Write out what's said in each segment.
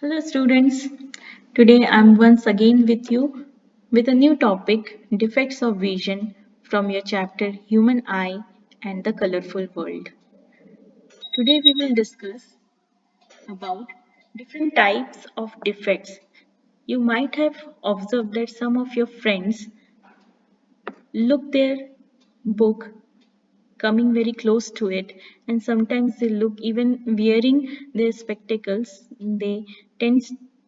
Hello students, today I am once again with you with a new topic, defects of vision from your chapter Human Eye and the Colorful World. Today we will discuss about different types of defects. You might have observed that some of your friends look their book coming very close to it, and sometimes they look, even wearing their spectacles, they tend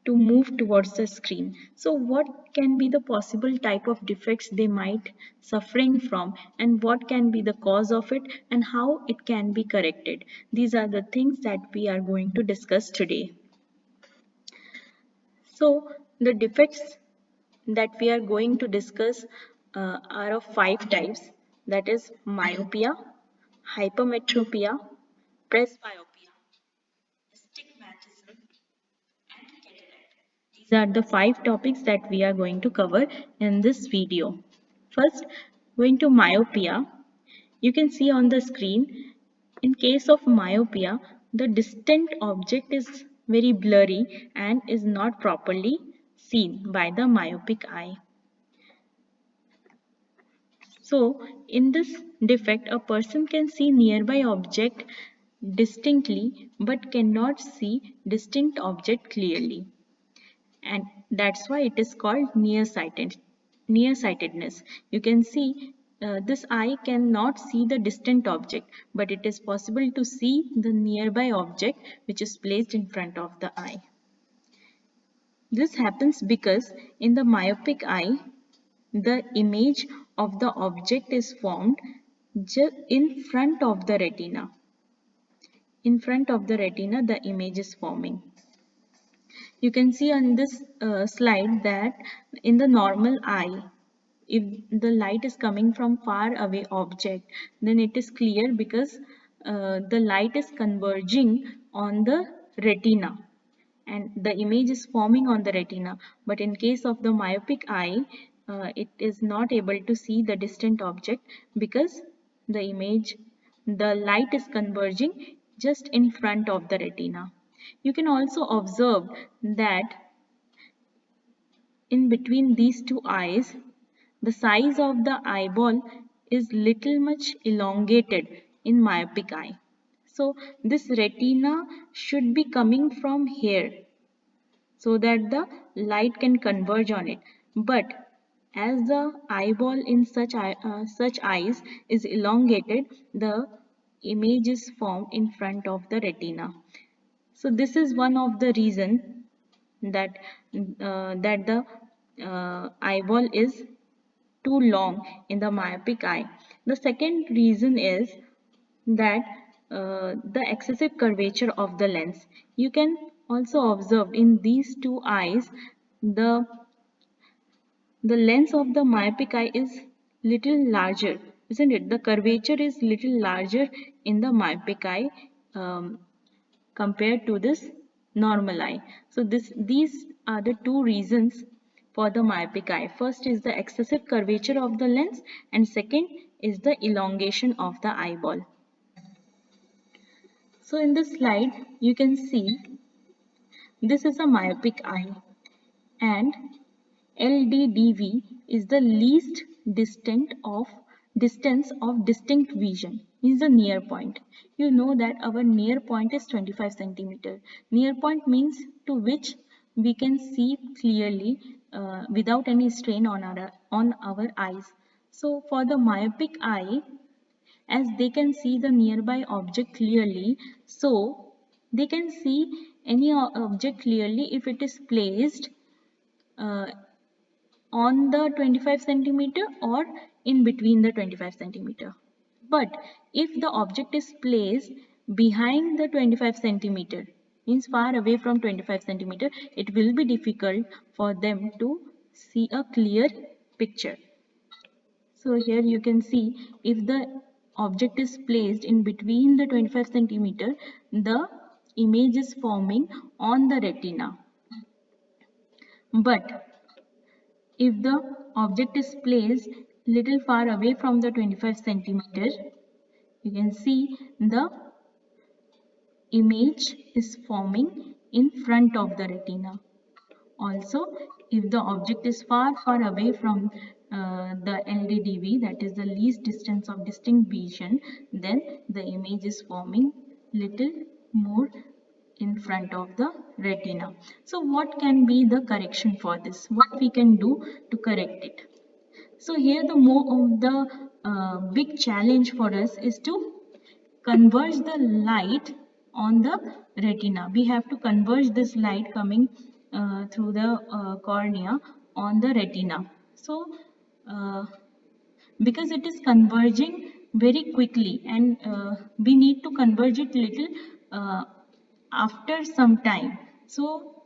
to move towards the screen. So what can be the possible type of defects they might suffering from, and what can be the cause of it, and how it can be corrected? These are the things that we are going to discuss today. So the defects that we are going to discuss are of 5 types, that is myopia, hypermetropia, presbyopia, astigmatism, and cataract. These are the 5 topics that we are going to cover in this video. First, going to myopia, you can see on the screen, in case of myopia, the distant object is very blurry and is not properly seen by the myopic eye. So, in this defect, a person can see nearby object distinctly but cannot see distinct object clearly. And that's why it is called nearsightedness. You can see this eye cannot see the distant object, but it is possible to see the nearby object which is placed in front of the eye. This happens because in the myopic eye, the image of the object is formed in front of the retina. In front of the retina, the image is forming. You can see on this slide that in the normal eye, if the light is coming from far away object, then it is clear because the light is converging on the retina and the image is forming on the retina. But in case of the myopic eye, it is not able to see the distant object because the light is converging just in front of the retina. You can also observe that in between these two eyes, the size of the eyeball is little much elongated in myopic eye. So this retina should be coming from here so that the light can converge on it. But as the eyeball in such eyes is elongated, the image is formed in front of the retina. So this is one of the reason that the eyeball is too long in the myopic eye. The second reason is that the excessive curvature of the lens. You can also observe in these two eyes, the lens of the myopic eye is little larger, isn't it? The curvature is little larger in the myopic eye compared to this normal eye. So these are the two reasons for the myopic eye. First is the excessive curvature of the lens, and second is the elongation of the eyeball. So in this slide, you can see this is a myopic eye, and LDDV is the least distance of distinct vision, is the near point. You know that our near point is 25 centimeter. Near point means to which we can see clearly without any strain on our eyes. So for the myopic eye, as they can see the nearby object clearly, so they can see any object clearly if it is placed uh, on the 25 centimeter or in between the 25 centimeter. But if the object is placed behind the 25 centimeter, means far away from 25 centimeter, it will be difficult for them to see a clear picture. So here you can see if the object is placed in between the 25 centimeter, the image is forming on the retina. But if the object is placed little far away from the 25 centimeter, you can see the image is forming in front of the retina. Also, if the object is far away from the LDDV, that is the least distance of distinct vision, then the image is forming little more in front of the retina. So what can be the correction for this? What we can do to correct it? So here the big challenge for us is to converge the light on the retina. We have to converge this light coming through the cornea on the retina. So because it is converging very quickly, and we need to converge it little uh, after some time. So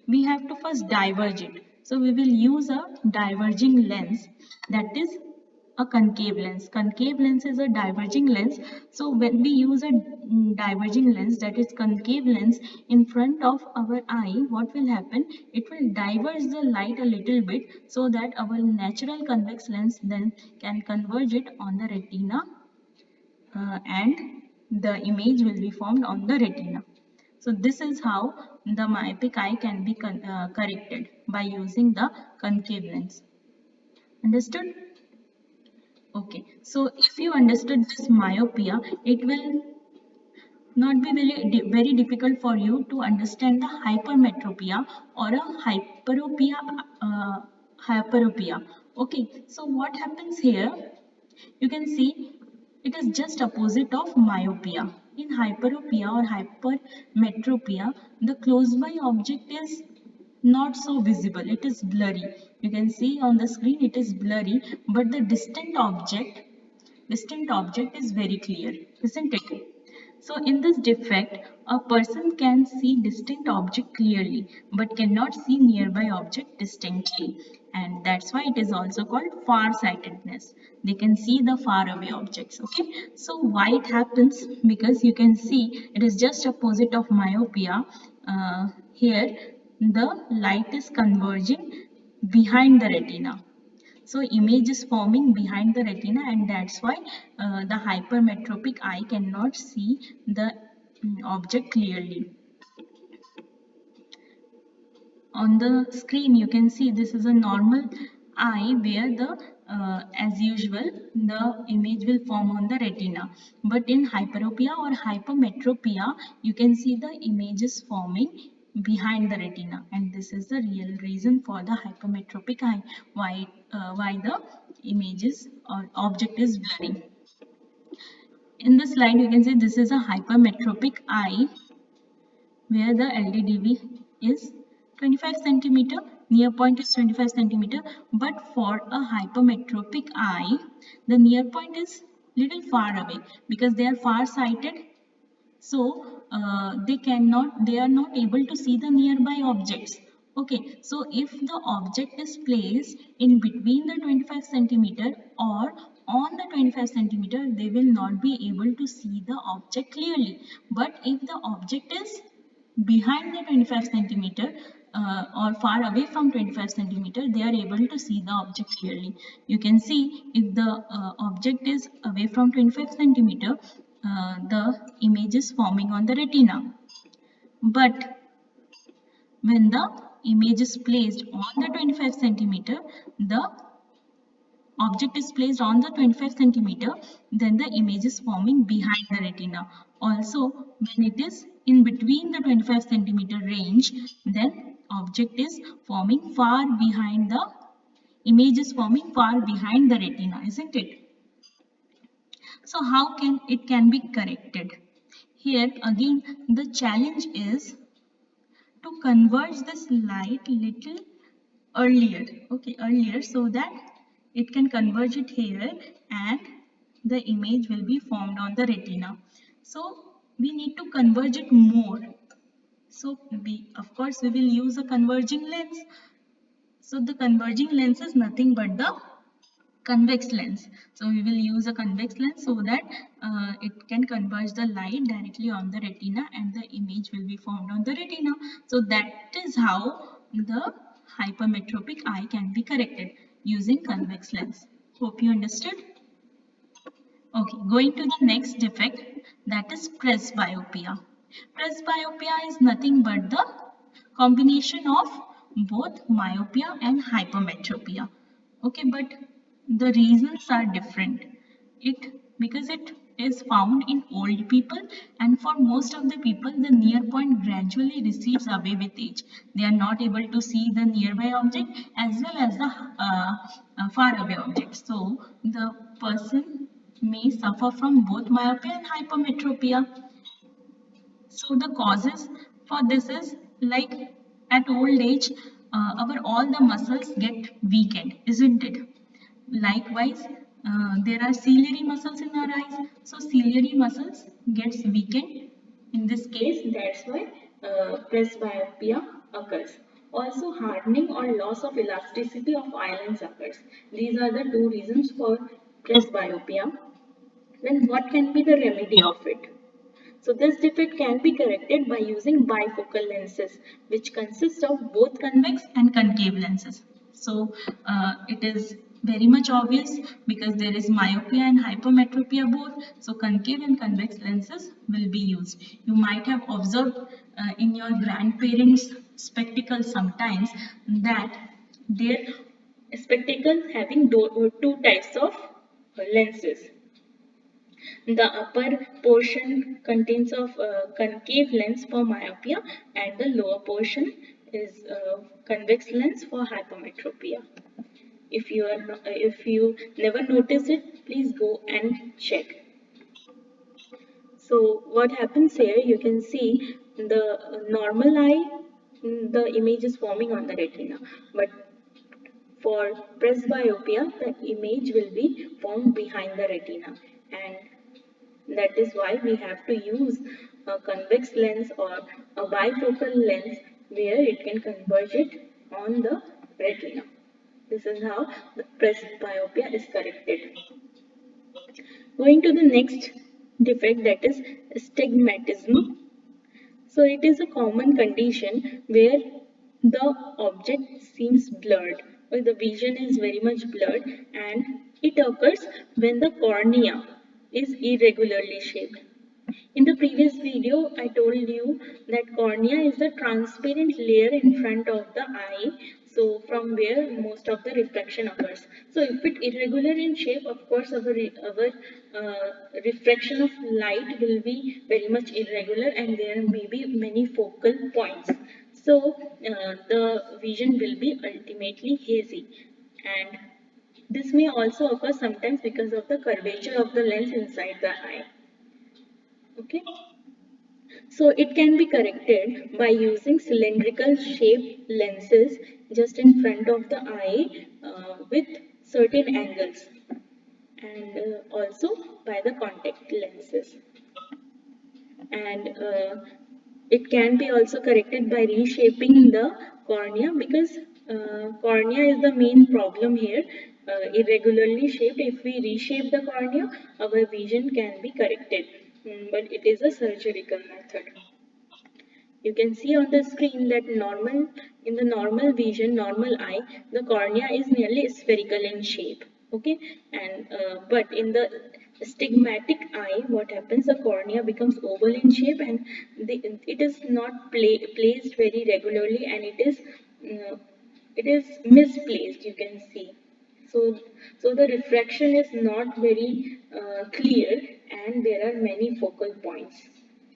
we have to first diverge it. So we will use a diverging lens, that is a concave lens. Concave lens is a diverging lens. So when we use a diverging lens, that is concave lens, in front of our eye, what will happen? It will diverge the light a little bit so that our natural convex lens then can converge it on the retina, and the image will be formed on the retina. So this is how the myopic eye can be corrected by using the concave lens. Understood? Okay. So if you understood this myopia, it will not be very difficult for you to understand the hypermetropia or a hyperopia. Hyperopia. Okay. So what happens here? You can see it is just opposite of myopia. In hyperopia or hypermetropia, the close by object is not so visible. It is blurry. You can see on the screen it is blurry, but the distant object is very clear, isn't it? So in this defect, a person can see distant object clearly but cannot see nearby object distinctly, and that's why it is also called far-sightedness. They can see the far away objects. Okay, so why it happens? Because you can see it is just opposite of myopia. Here the light is converging behind the retina. So image is forming behind the retina, and that's why the hypermetropic eye cannot see the object clearly. On the screen you can see this is a normal eye where the as usual the image will form on the retina, but in hyperopia or hypermetropia you can see the image is forming behind the retina, and this is the real reason for the hypermetropic eye, why the images or object is blurry. In this slide you can see this is a hypermetropic eye where the LDDV is 25 centimeter, near point is 25 centimeter, but for a hypermetropic eye, the near point is little far away because they are far sighted. So they are not able to see the nearby objects. Okay, so if the object is placed in between the 25 centimeter or on the 25 centimeter, they will not be able to see the object clearly. But if the object is behind the 25 centimeter or far away from 25 centimeter, they are able to see the object clearly. You can see if the object is away from 25 centimeter, the image is forming on the retina. But when the image is placed on the 25 centimeter, the object is placed on the 25 centimeter, then the image is forming behind the retina. Also, when it is in between the 25 centimeter range, then object is forming far behind the image is forming far behind the retina, isn't it? So how can it can be corrected? Here again the challenge is to converge this light little earlier so that it can converge it here and the image will be formed on the retina. So we need to converge it more. So of course we will use a converging lens. So the converging lens is nothing but the convex lens. So we will use a convex lens so that it can converge the light directly on the retina and the image will be formed on the retina. So that is how the hypermetropic eye can be corrected using convex lens. Hope you understood. Okay, going to the next defect, that is presbyopia. Presbyopia is nothing but the combination of both myopia and hypermetropia. Okay, but the reasons are different. Because it is found in old people, and for most of the people the near point gradually recedes away with age. They are not able to see the nearby object as well as the far away object. So the person may suffer from both myopia and hypermetropia. So the causes for this is like at old age, our all the muscles get weakened, isn't it? Likewise, there are ciliary muscles in our eyes. So ciliary muscles gets weakened. In this case, that's why presbyopia occurs. Also, hardening or loss of elasticity of eye lens occurs. These are the two reasons for presbyopia. Then what can be the remedy of it? So this defect can be corrected by using bifocal lenses, which consist of both convex and concave lenses. So it is very much obvious because there is myopia and hypermetropia both. So concave and convex lenses will be used. You might have observed in your grandparents' spectacles sometimes that their spectacles having two types of lenses. The upper portion contains of concave lens for myopia and the lower portion is convex lens for hypermetropia. If you never noticed it, please go and check. So what happens here, you can see the normal eye, the image is forming on the retina, but for presbyopia, the image will be formed behind the retina, and that is why we have to use a convex lens or a bifocal lens where it can converge it on the retina. This is how the presbyopia is corrected. Going to the next defect, that is astigmatism. So it is a common condition where the object seems blurred, or the vision is very much blurred, and it occurs when the cornea is irregularly shaped. In the previous video, I told you that cornea is the transparent layer in front of the eye, so from where most of the refraction occurs. So if it irregular in shape, of course refraction of light will be very much irregular and there may be many focal points. So the vision will be ultimately hazy, and this may also occur sometimes because of the curvature of the lens inside the eye. Okay. So it can be corrected by using cylindrical shaped lenses just in front of the eye with certain angles, and also by the contact lenses. And it can be also corrected by reshaping the cornea because cornea is the main problem here. Irregularly shaped, if we reshape the cornea, our vision can be corrected. But it is a surgical method. You can see on the screen that in the normal vision, normal eye, the cornea is nearly spherical in shape. Okay, and but in the stigmatic eye, what happens? The cornea becomes oval in shape, and it is not placed very regularly, and it is misplaced. You can see. So the refraction is not very clear, and there are many focal points.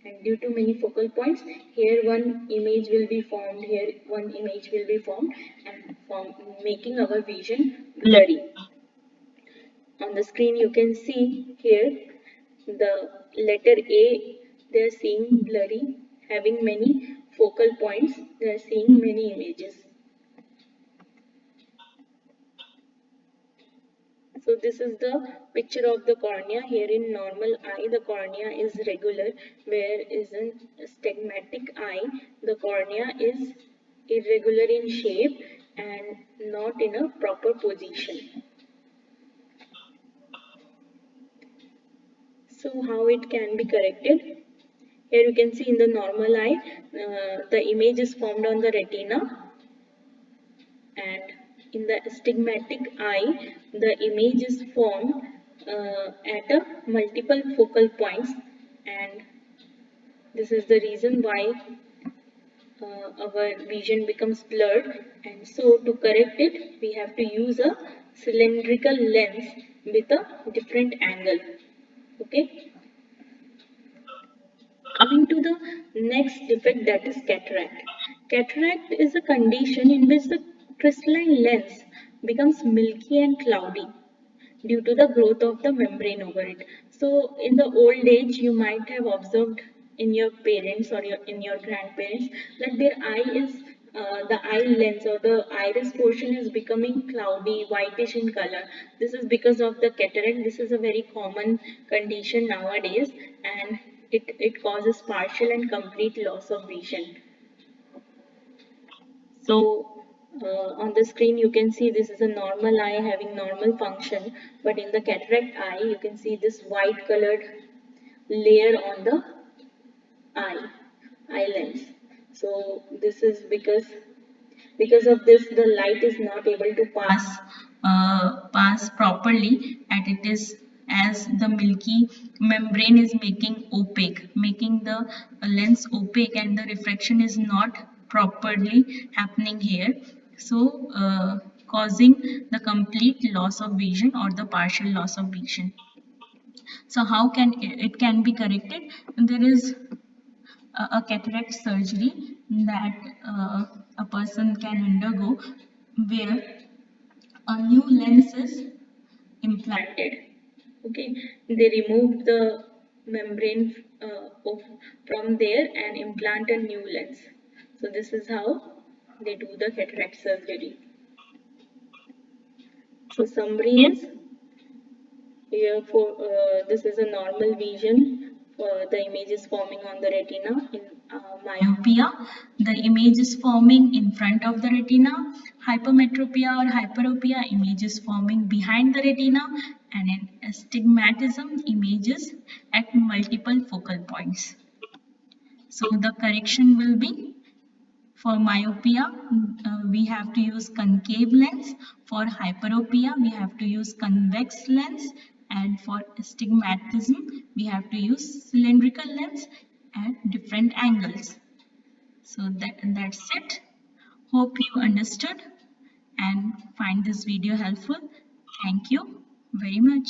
And due to many focal points, here one image will be formed, here one image will be formed, and making our vision blurry. On the screen you can see here the letter A, they are seeing blurry, having many focal points, they are seeing many images. So this is the picture of the cornea. Here in normal eye, the cornea is regular, whereas in stigmatic eye, the cornea is irregular in shape and not in a proper position. So how it can be corrected? Here you can see in the normal eye, the image is formed on the retina, and in the astigmatic eye, the image is formed at a multiple focal points, and This is the reason why our vision becomes blurred, and so to correct it we have to use a cylindrical lens with a different angle. Okay, coming to the next defect, that is cataract. Cataract is a condition in which the crystalline lens becomes milky and cloudy due to the growth of the membrane over it. So in the old age, you might have observed in your parents or in your grandparents that their eye is the eye lens or the iris portion is becoming cloudy, whitish in color. This is because of the cataract. This is a very common condition nowadays, and it causes partial and complete loss of vision. So on the screen you can see this is a normal eye having normal function, but in the cataract eye you can see this white colored layer on the eye lens. So this is because of this the light is not able to pass properly, and it is as the milky membrane is making the lens opaque, and the refraction is not properly happening here, so causing the complete loss of vision or the partial loss of vision. So how can it can be corrected? There is a cataract surgery that a person can undergo, where a new lens is implanted. Okay, they remove the membrane from there and implant a new lens. So this is how they do the cataract surgery. So summary is, here for this is a normal vision. The image is forming on the retina. In myopia, the image is forming in front of the retina. Hypermetropia or hyperopia, image is forming behind the retina. And in astigmatism, images at multiple focal points. So the correction will be, for myopia, we have to use concave lens. For hyperopia, we have to use convex lens. And for astigmatism, we have to use cylindrical lens at different angles. So that's it. Hope you understood and find this video helpful. Thank you very much.